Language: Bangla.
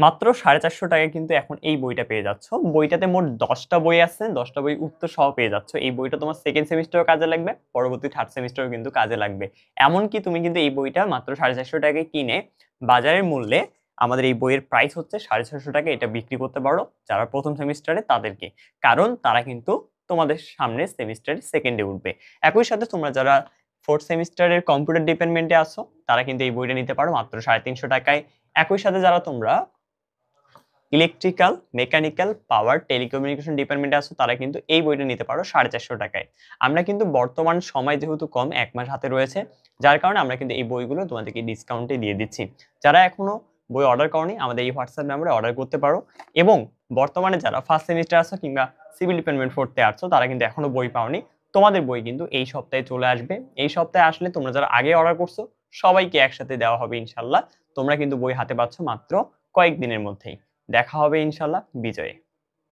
মাত্র 450 টাকায় কিন্তু এখন এই বইটা পেয়ে যাচ্ছ। বইটাতে মোট 10টা বই আছে। 10টা বই উত্তর সহ পেয়ে যাচ্ছ। এই বইটা তোমার 2nd সেমিস্টারেও কাজে লাগবে, পরবর্তী 3rd সেমিস্টারেও কিন্তু কাজে লাগবে। এমনকি তুমি কিন্তু এই বইটা মাত্র 450 টাকায় কিনে বাজারের মূল্যে আমাদের এই বইয়ের প্রাইস হচ্ছে 650 টাকা, এটা বিক্রি করতে পারো যারা 1ম সেমিস্টারে তাদেরকে। কারণ তারা কিন্তু তোমাদের সামনের সেমিস্টারে 2nd এ উঠবে। একই সাথে তোমরা যারা 4th সেমিস্টারের কম্পিউটার ডিপার্টমেন্টে আছো, তারা কিন্তু এই বইটা নিতে পারো মাত্র 350 টাকায়। একই সাথে যারা তোমরা ইলেকট্রিক্যাল, মেকানিক্যাল, পাওয়ার, টেলিকমিউনিকেশন ডিপার্টমেন্টে আছো, তারা কিন্তু এই বইটা নিতে পারো 450 টাকায়। আমরা কিন্তু বর্তমান সময় যেহেতু কম, 1 মাস হাতে রয়েছে, যার কারণে আমরা কিন্তু এই বইগুলো তোমাদেরকে ডিসকাউন্টে দিয়ে দিচ্ছি। যারা এখনো বই অর্ডার করনি, আমাদের এই হোয়াটসঅ্যাপ নম্বরে অর্ডার করতে পারো। এবং বর্তমানে যারা ফার্স্ট সেমিস্টার আছো কিংবা সিভিল ডিপার্টমেন্ট পড়তে আছো, তারা কিন্তু এখনো বই পাওনি, তোমাদের বই কিন্তু এই সপ্তাহে চলে আসবে। এই সপ্তাহে আসলে তোমরা যারা আগে অর্ডার করছো সবাইকে একসাথে দেওয়া হবে ইনশাল্লাহ। তোমরা কিন্তু বই হাতে পাচ্ছ মাত্র কয়েকদিনের মধ্যেই। দেখা হবে ইনশাল্লাহ বিজয়ে।